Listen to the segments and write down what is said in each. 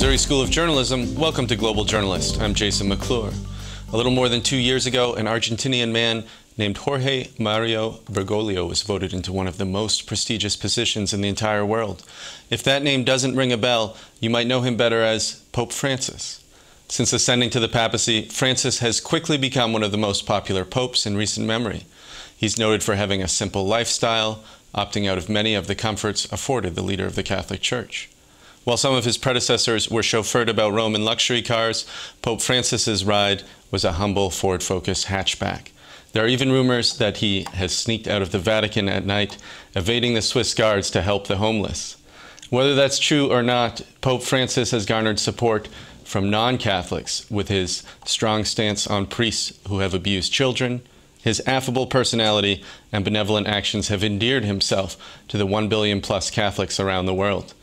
Missouri School of Journalism, welcome to Global Journalist. I'm Jason McLure. A little more than 2 years ago, an Argentinian man named Jorge Mario Bergoglio was voted into one of the most prestigious positions in the entire world. If that name doesn't ring a bell, you might know him better as Pope Francis. Since ascending to the papacy, Francis has quickly become one of the most popular popes in recent memory. He's noted for having a simple lifestyle, opting out of many of the comforts afforded the leader of the Catholic Church. While some of his predecessors were chauffeured about Rome in luxury cars, Pope Francis's ride was a humble Ford Focus hatchback. There are even rumors that he has sneaked out of the Vatican at night, evading the Swiss guards to help the homeless. Whether that's true or not, Pope Francis has garnered support from non-Catholics with his strong stance on priests who have abused children. His affable personality and benevolent actions have endeared himself to the 1 billion plus Catholics around the world.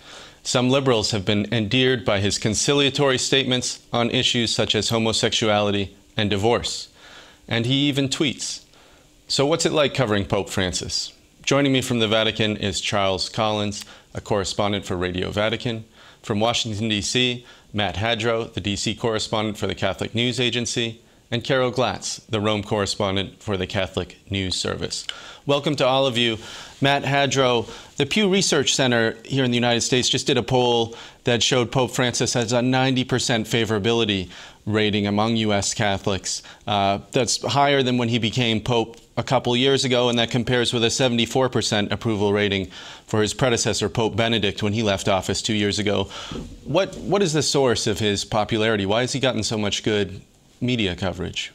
Some liberals have been endeared by his conciliatory statements on issues such as homosexuality and divorce. And he even tweets. So what's it like covering Pope Francis? Joining me from the Vatican is Charles Collins, a correspondent for Radio Vatican. From Washington, D.C., Matt Hadro, the D.C. correspondent for the Catholic News Agency, and Carol Glatz, the Rome correspondent for the Catholic News Service. Welcome to all of you. Matt Hadro, the Pew Research Center here in the United States just did a poll that showed Pope Francis has a 90% favorability rating among U.S. Catholics. That's higher than when he became Pope a couple years ago, and that compares with a 74% approval rating for his predecessor, Pope Benedict, when he left office 2 years ago. What is the source of his popularity? Why has he gotten so much good media coverage?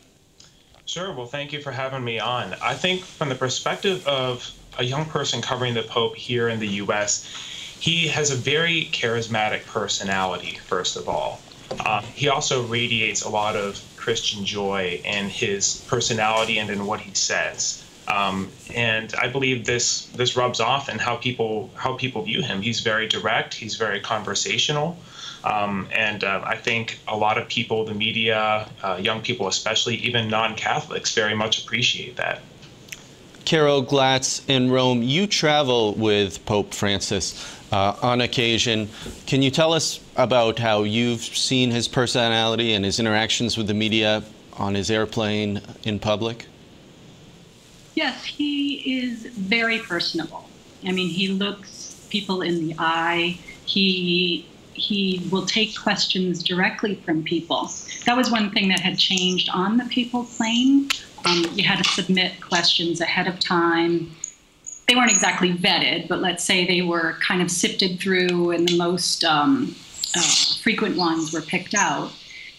Sure. Well, thank you for having me on. I think from the perspective of a young person covering the Pope here in the U.S., he has a very charismatic personality, first of all. He also radiates a lot of Christian joy in his personality and in what he says. And I believe this rubs off in how people view him. He's very direct. He's very conversational. And I think a lot of people, the media, young people especially, even non-Catholics, very much appreciate that. Carol Glatz, in Rome, you travel with Pope Francis on occasion. Can you tell us about how you've seen his personality and his interactions with the media on his airplane in public? Yes, he is very personable. I mean, he looks people in the eye. He will take questions directly from people. That was one thing that had changed on the papal plane. You had to submit questions ahead of time. They weren't exactly vetted, but let's say they were kind of sifted through and the most frequent ones were picked out.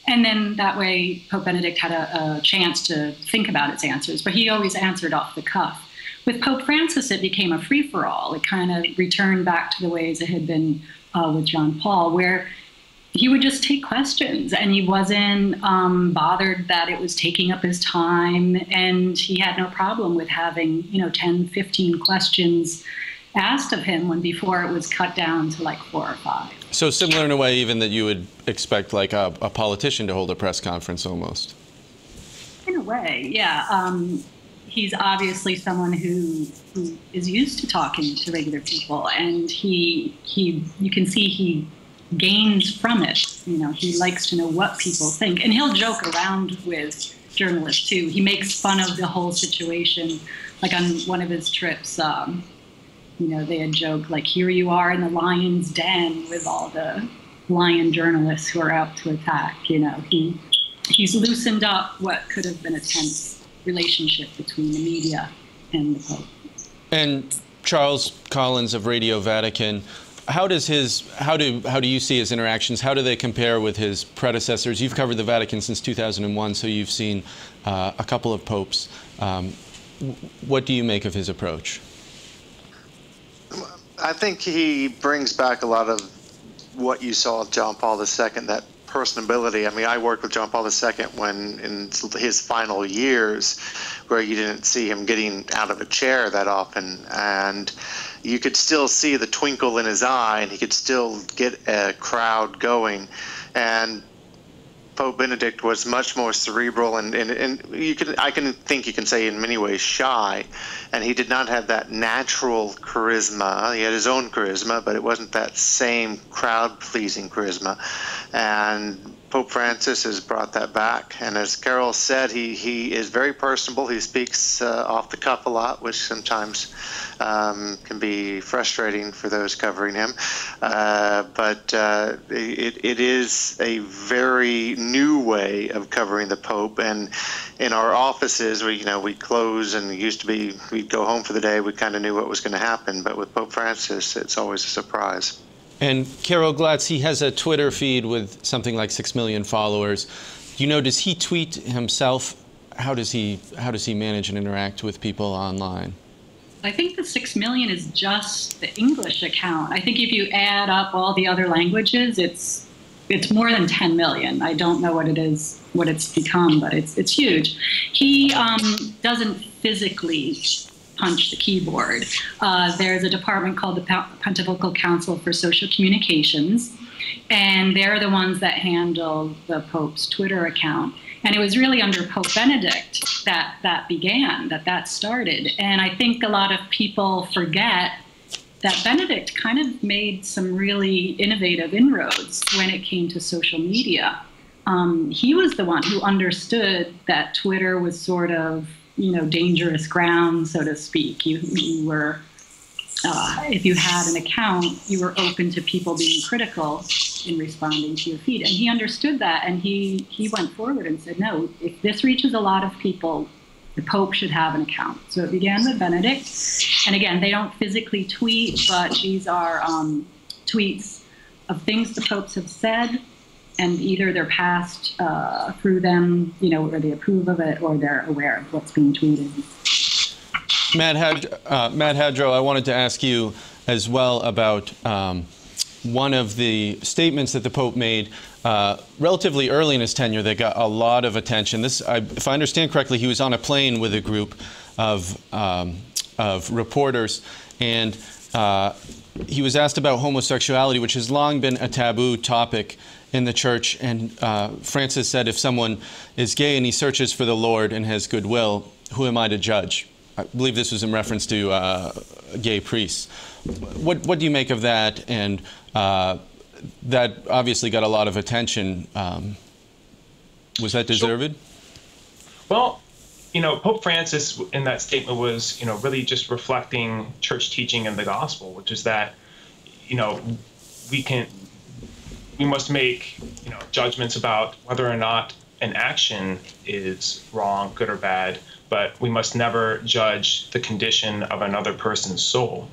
And then that way Pope Benedict had a chance to think about its answers, but he always answered off the cuff. With Pope Francis, it became a free-for-all. It kind of returned back to the ways it had been with John Paul, where he would just take questions, and he wasn't bothered that it was taking up his time, and he had no problem with having 10, 15 questions asked of him when before it was cut down to like 4 or 5. So similar in a way even that you would expect like a politician to hold a press conference almost. In a way, yeah. He's obviously someone who is used to talking to regular people, and you can see he gains from it. He likes to know what people think, and he'll joke around with journalists too. He makes fun of the whole situation. Like on one of his trips, they had joked like, "Here you are in the lion's den with all the lion journalists who are out to attack." He's loosened up what could have been a tense relationship between the media and the Pope. And Charles Collins of Radio Vatican, how do you see his interactions? How do they compare with his predecessors? You've covered the Vatican since 2001, so you've seen a couple of popes. What do you make of his approach? I think he brings back a lot of what you saw with John Paul II, that personability. I mean, I worked with John Paul II when in his final years, where you didn't see him getting out of a chair that often, and you could still see the twinkle in his eye, and he could still get a crowd going. And Pope Benedict was much more cerebral and you can say in many ways shy, and he did not have that natural charisma. He had his own charisma, but it wasn't that same crowd-pleasing charisma. And Pope Francis has brought that back, and as Carol said, he is very personable. He speaks off the cuff a lot, which sometimes can be frustrating for those covering him. But it is a very new way of covering the Pope. And in our offices, we close, and it used to be we'd go home for the day. We kind of knew what was going to happen. But with Pope Francis, it's always a surprise. And Carol Glatz, he has a Twitter feed with something like 6 million followers. Does he tweet himself? How does he manage and interact with people online? I think the 6 million is just the English account. I think if you add up all the other languages, it's more than 10 million. I don't know what it's become, but it's huge. He doesn't physically punch the keyboard. There's a department called the Pontifical Council for Social Communications, and they're the ones that handle the Pope's Twitter account. And it was really under Pope Benedict that began, that started. And I think a lot of people forget that Benedict kind of made some really innovative inroads when it came to social media. He was the one who understood that Twitter was sort of, dangerous ground, so to speak. You were, if you had an account, you were open to people being critical in responding to your feed. And he understood that, and he went forward and said, no, if this reaches a lot of people, the Pope should have an account. So it began with Benedict. And again, they don't physically tweet, but these are tweets of things the popes have said, and either they're passed through them, or they approve of it, or they're aware of what's being tweeted. Matt Hadro, I wanted to ask you as well about one of the statements that the Pope made relatively early in his tenure that got a lot of attention. If I understand correctly, he was on a plane with a group of reporters, and he was asked about homosexuality, which has long been a taboo topic in the church. And Francis said, if someone is gay and he searches for the Lord and has goodwill, who am I to judge? I believe this was in reference to gay priests. What do you make of that? And that obviously got a lot of attention. Was that deserved? Well, Pope Francis in that statement was, really just reflecting church teaching in the gospel, which is that, we must make, judgments about whether or not an action is wrong, good or bad, but we must never judge the condition of another person's soul.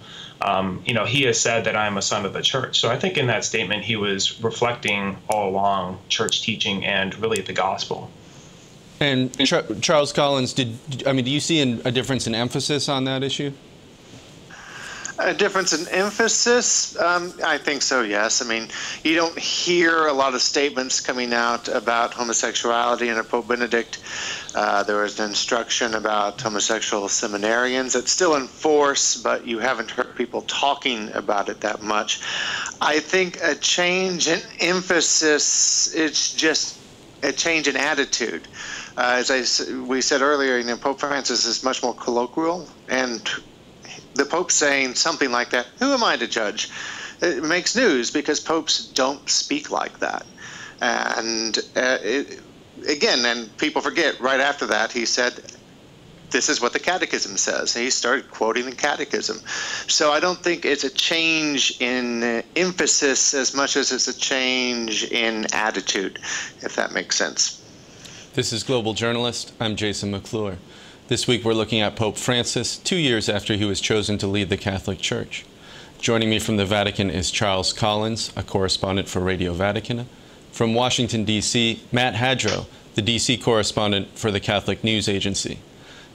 He has said that I am a son of the church. So I think in that statement, he was reflecting all along church teaching and really the gospel. And Charles Collins, do you see a difference in emphasis on that issue? A difference in emphasis? I think so, yes. You don't hear a lot of statements coming out about homosexuality under Pope Benedict. There was an instruction about homosexual seminarians. It's still in force, but you haven't heard people talking about it that much. I think a change in emphasis, it's just a change in attitude. As we said earlier, Pope Francis is much more colloquial, and the Pope saying something like that, who am I to judge? It makes news because popes don't speak like that. And again, and people forget, right after that, he said, this is what the Catechism says. He started quoting the Catechism. So I don't think it's a change in emphasis as much as it's a change in attitude, if that makes sense. This is Global Journalist. I'm Jason McLure. This week we're looking at Pope Francis, 2 years after he was chosen to lead the Catholic Church. Joining me from the Vatican is Charles Collins, a correspondent for Radio Vaticana. From Washington, D.C., Matt Hadro, the D.C. correspondent for the Catholic News Agency.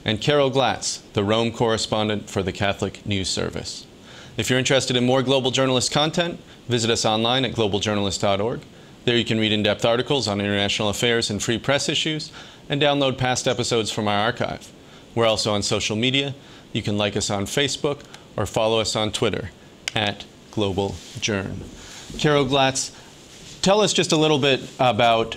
And Carol Glatz, the Rome correspondent for the Catholic News Service. If you're interested in more Global Journalist content, visit us online at globaljournalist.org. There you can read in-depth articles on international affairs and free press issues, and download past episodes from our archive. We're also on social media. You can like us on Facebook or follow us on Twitter @GlobalJourn. Carol Glatz, tell us just a little bit about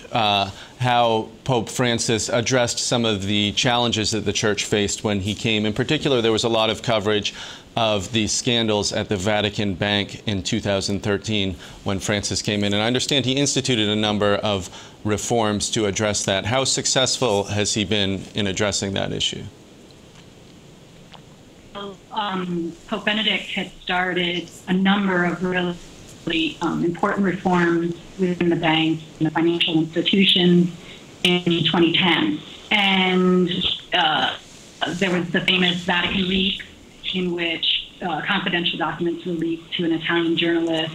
how Pope Francis addressed some of the challenges that the Church faced when he came. In particular, there was a lot of coverage of the scandals at the Vatican bank in 2013 when Francis came in. And I understand he instituted a number of reforms to address that. How successful has he been in addressing that issue? Pope Benedict had started a number of really important reforms within the banks and the financial institutions in 2010. And there was the famous Vatican leak, in which confidential documents were leaked to an Italian journalist.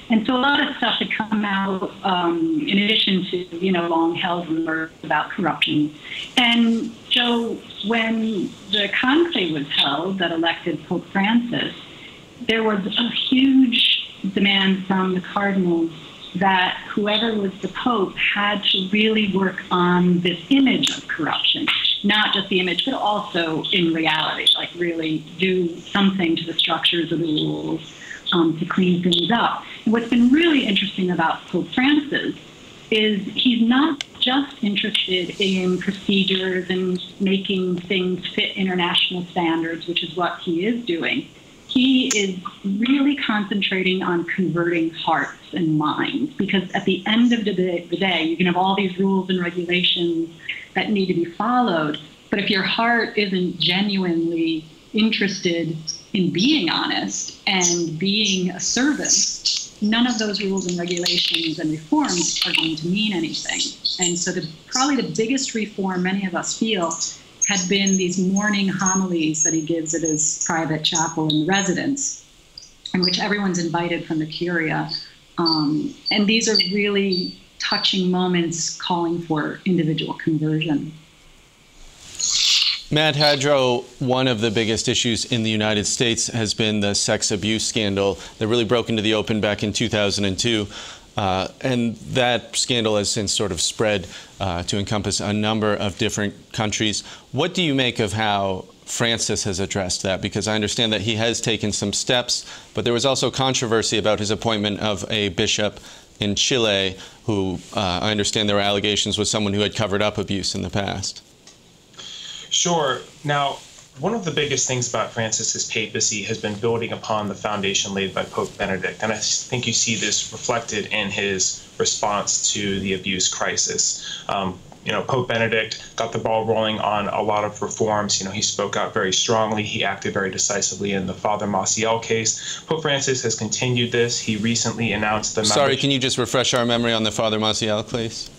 And so a lot of stuff had come out in addition to, long-held rumors about corruption. And so when the conclave was held that elected Pope Francis, there was a huge demand from the cardinals that whoever was the Pope had to really work on this image of corruption. Not just the image, but also in reality, like really do something to the structures of the rules to clean things up. And what's been really interesting about Pope Francis is he's not just interested in procedures and making things fit international standards, which is what he is doing. He is really concentrating on converting hearts and minds, because at the end of the day, you can have all these rules and regulations that need to be followed, but if your heart isn't genuinely interested in being honest and being a servant, none of those rules and regulations and reforms are going to mean anything. And so probably the biggest reform many of us feel had been these morning homilies that he gives at his private chapel in the residence, in which everyone's invited from the Curia. And these are really touching moments calling for individual conversion. Matt Hadro, one of the biggest issues in the United States has been the sex abuse scandal that really broke into the open back in 2002. And that scandal has since sort of spread to encompass a number of different countries. What do you make of how Francis has addressed that? Because I understand that he has taken some steps, but there was also controversy about his appointment of a bishop in Chile who, I understand there were allegations, was someone who had covered up abuse in the past. Sure. Now, one of the biggest things about Francis's papacy has been building upon the foundation laid by Pope Benedict. And I think you see this reflected in his response to the abuse crisis. Pope Benedict got the ball rolling on a lot of reforms. He spoke out very strongly. He acted very decisively in the Father Maciel case. Pope Francis has continued this. He recently announced the... Sorry, can you just refresh our memory on the Father Maciel case?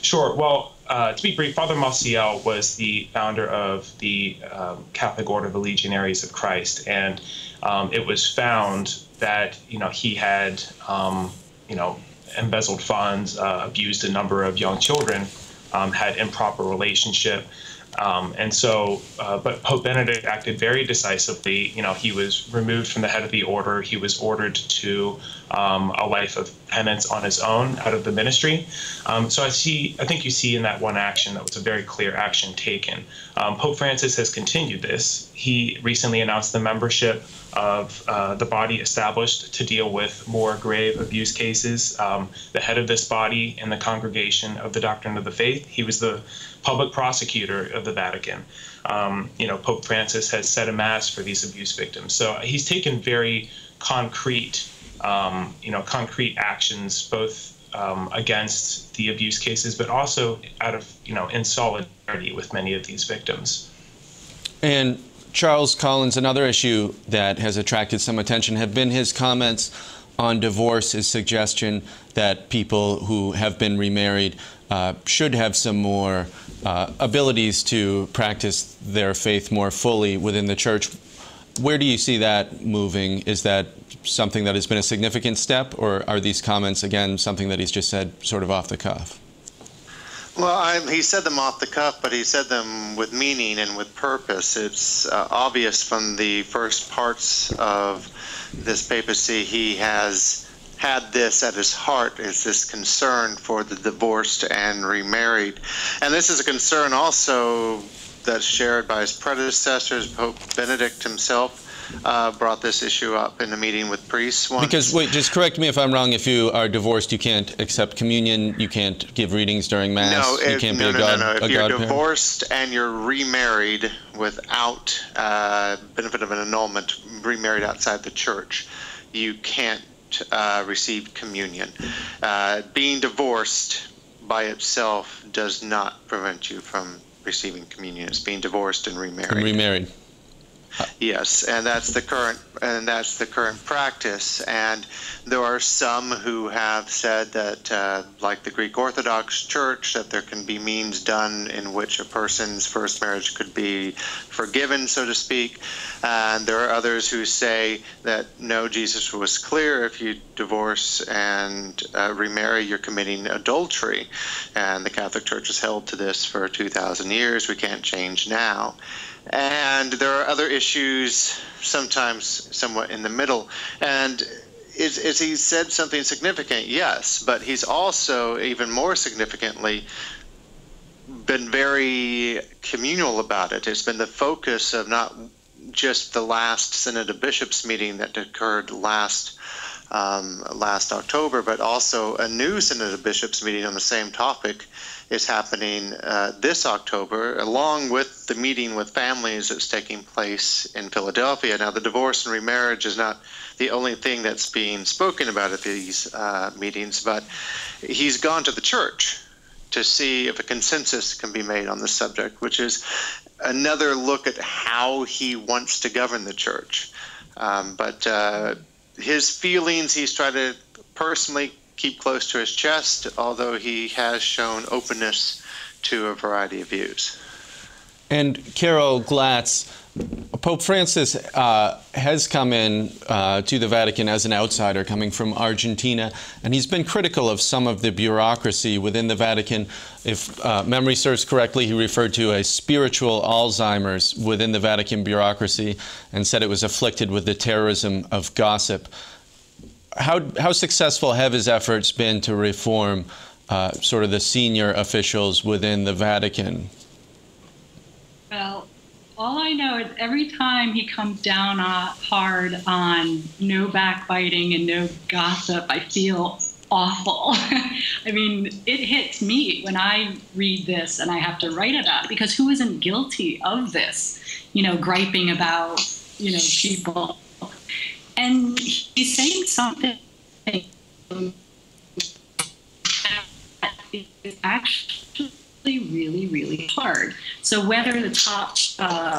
Sure. Well, to be brief, Father Maciel was the founder of the Catholic Order of the Legionaries of Christ, and it was found that he had embezzled funds, abused a number of young children, had improper relationship. But Pope Benedict acted very decisively. He was removed from the head of the order. He was ordered to a life of penance on his own out of the ministry. So I think you see in that one action that was a very clear action taken. Pope Francis has continued this. He recently announced the membership of the body established to deal with more grave abuse cases. The head of this body in the Congregation of the Doctrine of the Faith, he was the public prosecutor of the Vatican. Pope Francis has set a mass for these abuse victims. So he's taken very concrete, concrete actions, both against the abuse cases, but also out of, in solidarity with many of these victims. And Charles Collins, another issue that has attracted some attention have been his comments on divorce, his suggestion that people who have been remarried should have some more abilities to practice their faith more fully within the church. Where do you see that moving? Is that something that has been a significant step, or are these comments, again, something that he's just said sort of off the cuff? Well, he said them off the cuff, but he said them with meaning and with purpose. It's obvious from the first parts of this papacy he has had this at his heart, is this concern for the divorced and remarried. And this is a concern also that's shared by his predecessors. Pope Benedict himself brought this issue up in a meeting with priests once. Because, wait, just correct me if I'm wrong, if you are divorced, you can't accept communion, you can't give readings during Mass, you can't be a godparent? If you're divorced and you're remarried without benefit of an annulment, remarried outside the church, you can't receive communion. Being divorced by itself does not prevent you from receiving communion. It's being divorced and remarried. And remarried. Yes, and that's the current practice. And there are some who have said that, like the Greek Orthodox Church, that there can be means done in which a person's first marriage could be forgiven, so to speak. And there are others who say that no, Jesus was clear: if you divorce and remarry, you're committing adultery. And the Catholic Church has held to this for 2,000 years. We can't change now. And there are other issues, sometimes somewhat in the middle. And is he said something significant? Yes, but he's also, even more significantly, been very communal about it. It's been the focus of not just the last Synod of Bishops meeting that occurred last October, but also a new Synod of Bishops meeting on the same topic is happening this October, along with the meeting with families that's taking place in Philadelphia. Now, the divorce and remarriage is not the only thing that's being spoken about at these meetings, but he's gone to the church to see if a consensus can be made on the subject, which is another look at how he wants to govern the church. But his feelings, he's tried to personally keep close to his chest, although he has shown openness to a variety of views. And Carol Glatz, Pope Francis has come in to the Vatican as an outsider coming from Argentina, and he's been critical of some of the bureaucracy within the Vatican. If memory serves correctly, he referred to a spiritual Alzheimer's within the Vatican bureaucracy and said it was afflicted with the terrorism of gossip. How successful have his efforts been to reform sort of the senior officials within the Vatican? Well, all I know is every time he comes down hard on no backbiting and no gossip, I feel awful. I mean, it hits me when I read this and I have to write about it, because who isn't guilty of this, griping about, people? And he's saying something that is actually really, really hard. So whether the top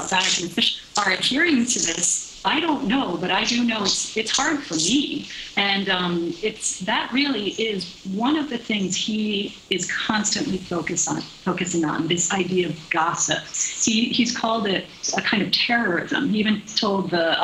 Vatican officials are adhering to this, I don't know, but I do know it's hard for me. And that really is one of the things he is constantly focusing on, this idea of gossip. He's called it a kind of terrorism. He even told the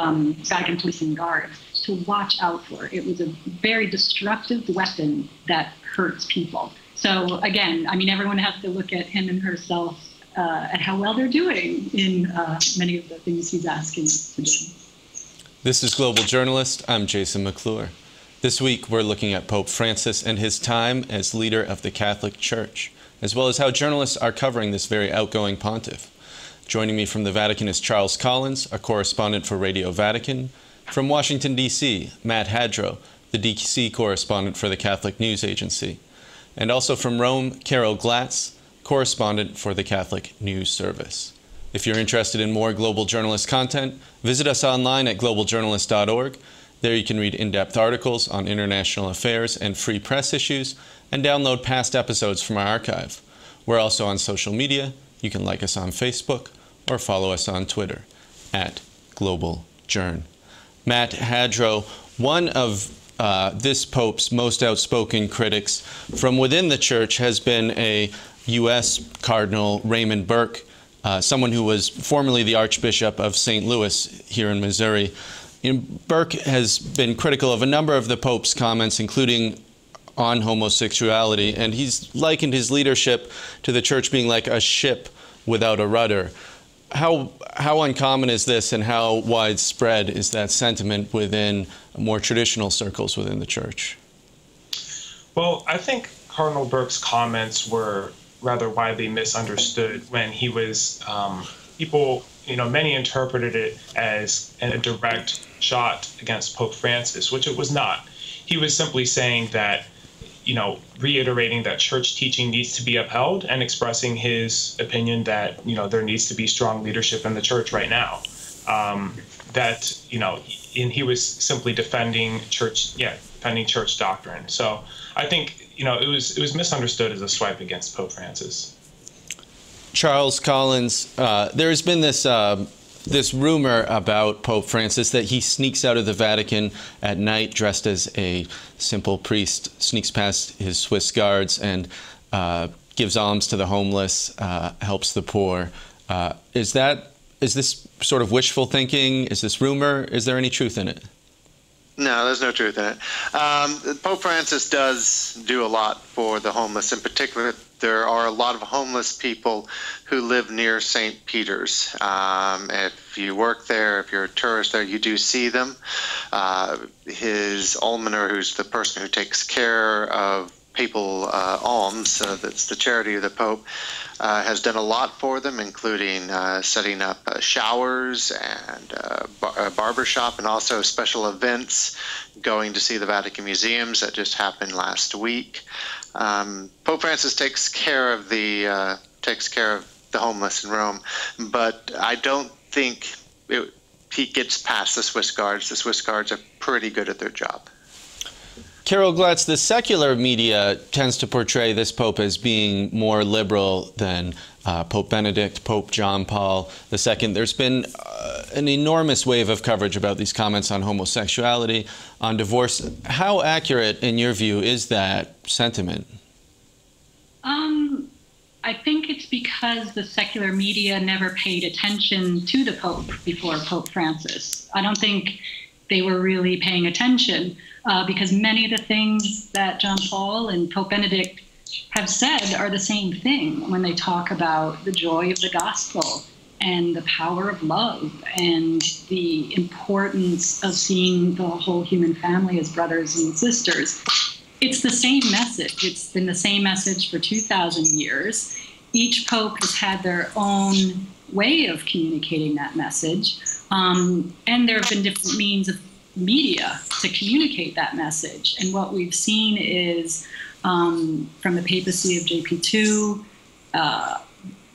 Vatican Police and Guard to watch out for it. It was a very destructive weapon that hurts people. So again, I mean, everyone has to look at him and herself at how well they're doing in many of the things he's asking us to do. This is Global Journalist. I'm Jason McLure. This week, we're looking at Pope Francis and his time as leader of the Catholic Church, as well as how journalists are covering this very outgoing pontiff. Joining me from the Vatican is Charles Collins, a correspondent for Radio Vatican. From Washington, D.C., Matt Hadro, the D.C. correspondent for the Catholic News Agency. And also from Rome, Carol Glatz, correspondent for the Catholic News Service. If you're interested in more Global Journalist content, visit us online at globaljournalist.org. There you can read in-depth articles on international affairs and free press issues, and download past episodes from our archive. We're also on social media. You can like us on Facebook or follow us on Twitter at GlobalJourn. Matt Hadro, one of this Pope's most outspoken critics from within the Church has been a U.S. Cardinal Raymond Burke, someone who was formerly the Archbishop of St. Louis here in Missouri. Burke has been critical of a number of the Pope's comments, including on homosexuality, and he's likened his leadership to the Church being like a ship without a rudder. How uncommon is this, and how widespread is that sentiment within more traditional circles within the Church? Well, I think Cardinal Burke's comments were rather widely misunderstood when he was people, many interpreted it as a direct shot against Pope Francis, which it was not. He was simply saying that, reiterating that church teaching needs to be upheld and expressing his opinion that, there needs to be strong leadership in the church right now. And he was simply defending church doctrine. So I think, it was misunderstood as a swipe against Pope Francis. Charles Collins, there has been this rumor about Pope Francis that he sneaks out of the Vatican at night dressed as a simple priest, sneaks past his Swiss guards and gives alms to the homeless, helps the poor. Is this sort of wishful thinking? Is this rumor? Is there any truth in it? No, there's no truth in it. Pope Francis does do a lot for the homeless. In particular, there are a lot of homeless people who live near St. Peter's. If you work there, if you're a tourist there, you do see them. His almoner, who's the person who takes care of papal alms, that's the charity of the Pope, has done a lot for them, including setting up showers and a barber shop, and also special events, going to see the Vatican museums that just happened last week. Pope Francis takes care of the homeless in Rome, but I don't think he gets past the Swiss guards. The Swiss guards are pretty good at their job. Carol Glatz, the secular media tends to portray this pope as being more liberal than Pope Benedict, Pope John Paul II. There's been an enormous wave of coverage about these comments on homosexuality, on divorce. How accurate, in your view, is that sentiment? I think it's because the secular media never paid attention to the Pope before Pope Francis. I don't think they were really paying attention because many of the things that John Paul and Pope Benedict have said are the same thing when they talk about the joy of the gospel and the power of love and the importance of seeing the whole human family as brothers and sisters. It's the same message. It's been the same message for 2,000 years. Each pope has had their own way of communicating that message. And there have been different means of media to communicate that message. And what we've seen is from the papacy of JP2,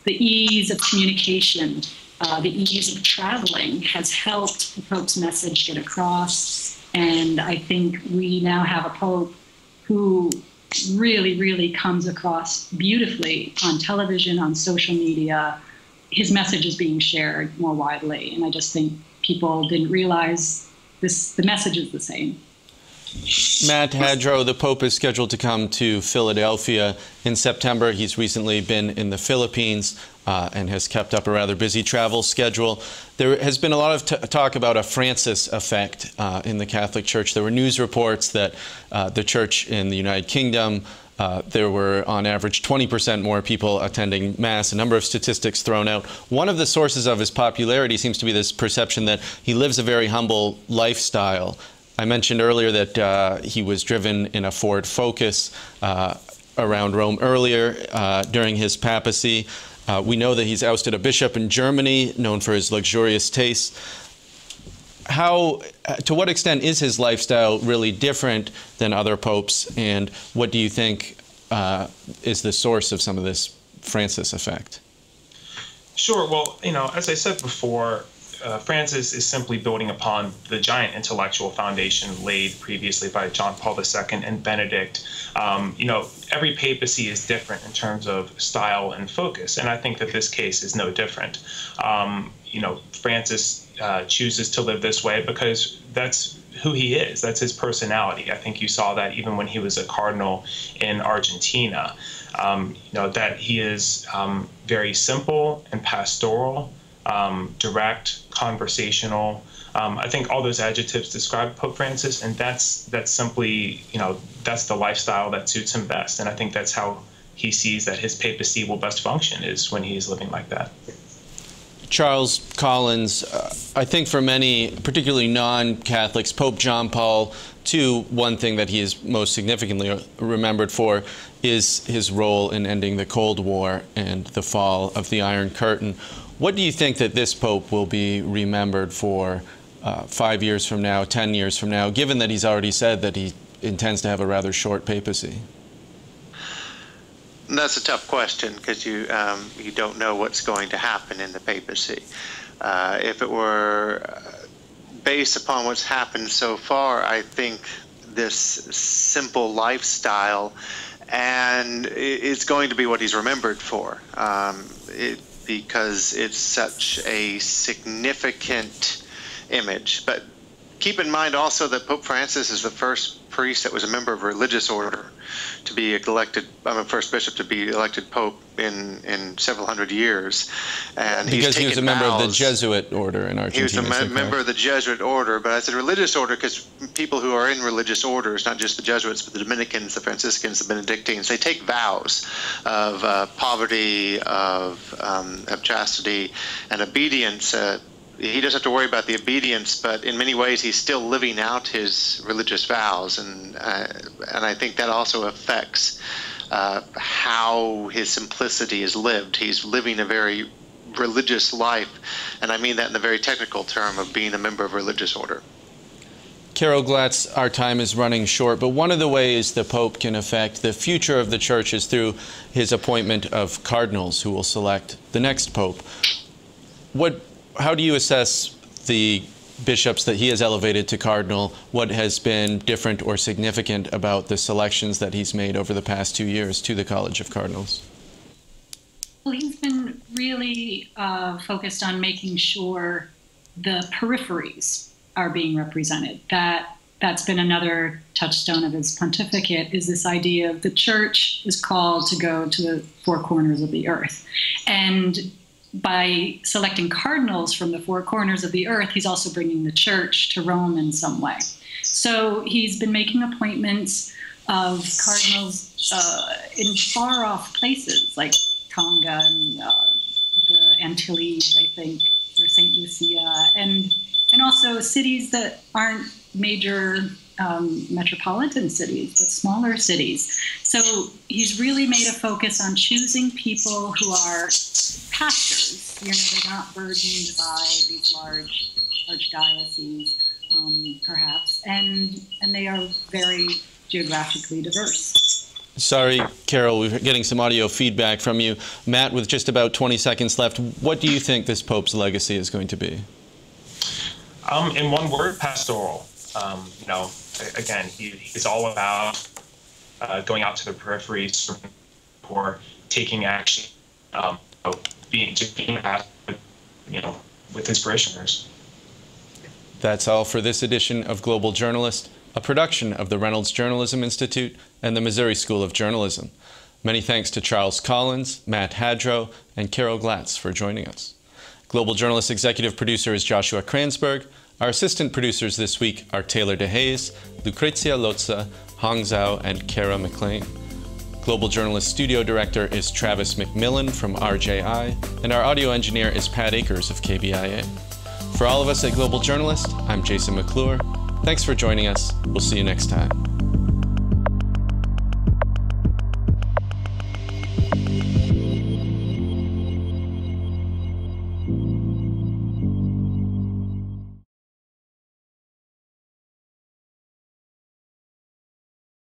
the ease of communication, the ease of traveling has helped the Pope's message get across. And I think we now have a Pope who really, really comes across beautifully on television, on social media. His message is being shared more widely. And I just think people didn't realize the message is the same. Matt Hadro, the Pope is scheduled to come to Philadelphia in September. He's recently been in the Philippines and has kept up a rather busy travel schedule. There has been a lot of talk about a Francis effect in the Catholic Church. There were news reports that the Church in the United Kingdom, there were on average 20% more people attending Mass, a number of statistics thrown out. One of the sources of his popularity seems to be this perception that he lives a very humble lifestyle. I mentioned earlier that he was driven in a Ford Focus around Rome earlier during his papacy. We know that he's ousted a bishop in Germany, known for his luxurious tastes. To what extent is his lifestyle really different than other popes, and what do you think is the source of some of this Francis effect? Sure. Well, as I said before, Francis is simply building upon the giant intellectual foundation laid previously by John Paul II and Benedict. Every papacy is different in terms of style and focus, and I think that this case is no different. Francis chooses to live this way because that's who he is. That's his personality. I think you saw that even when he was a cardinal in Argentina. That he is very simple and pastoral, direct, conversational. I think all those adjectives describe Pope Francis, and that's simply, that's the lifestyle that suits him best. And I think that's how he sees that his papacy will best function, is when he's living like that. Charles Collins, I think for many, particularly non-Catholics, Pope John Paul II, one thing that he is most significantly remembered for is his role in ending the Cold War and the fall of the Iron Curtain. What do you think that this Pope will be remembered for 5 years from now, 10 years from now, given that he's already said that he intends to have a rather short papacy? That's a tough question because you don't know what's going to happen in the papacy. If it were based upon what's happened so far, I think this simple lifestyle and it's going to be what he's remembered for, because it's such a significant image. But keep in mind also that Pope Francis is the first priest that was a member of a religious order to be elected, first bishop to be elected pope in several hundred years. And because he was a member of the Jesuit order in Argentina. He was a member of the Jesuit order, but I said religious order because people who are in religious orders, not just the Jesuits, but the Dominicans, the Franciscans, the Benedictines, they take vows of poverty, of chastity, and obedience. He doesn't have to worry about the obedience, but in many ways he's still living out his religious vows, and I think that also affects how his simplicity is lived. He's living a very religious life, and I mean that in the very technical term of being a member of a religious order. Carol Glatz, our time is running short, but one of the ways the Pope can affect the future of the Church is through his appointment of cardinals who will select the next Pope. How do you assess the bishops that he has elevated to cardinal? What has been different or significant about the selections that he's made over the past 2 years to the College of Cardinals? Well, he's been really focused on making sure the peripheries are being represented. That's been another touchstone of his pontificate, is this idea of the Church is called to go to the four corners of the earth. And by selecting cardinals from the four corners of the earth, he's also bringing the Church to Rome in some way. So he's been making appointments of cardinals in far-off places like Tonga and the Antilles, I think, or St. Lucia, and also cities that aren't major metropolitan cities, but smaller cities. So he's really made a focus on choosing people who are pastors. They're not burdened by these large archdioceses, perhaps, and they are very geographically diverse. Sorry, Carol, we're getting some audio feedback from you. Matt, with just about 20 seconds left, what do you think this Pope's legacy is going to be? In one word, pastoral. Again, he's all about going out to the peripheries or taking action, being with his parishioners. That's all for this edition of Global Journalist, a production of the Reynolds Journalism Institute and the Missouri School of Journalism. Many thanks to Charles Collins, Matt Hadro, and Carol Glatz for joining us. Global Journalist executive producer is Joshua Kransberg. Our assistant producers this week are Taylor DeHaze, Lucrezia Lotza, Hong Zhao, and Kara McLean. Global Journalist studio director is Travis McMillan from RJI, and our audio engineer is Pat Akers of KBIA. For all of us at Global Journalist, I'm Jason McLure. Thanks for joining us. We'll see you next time.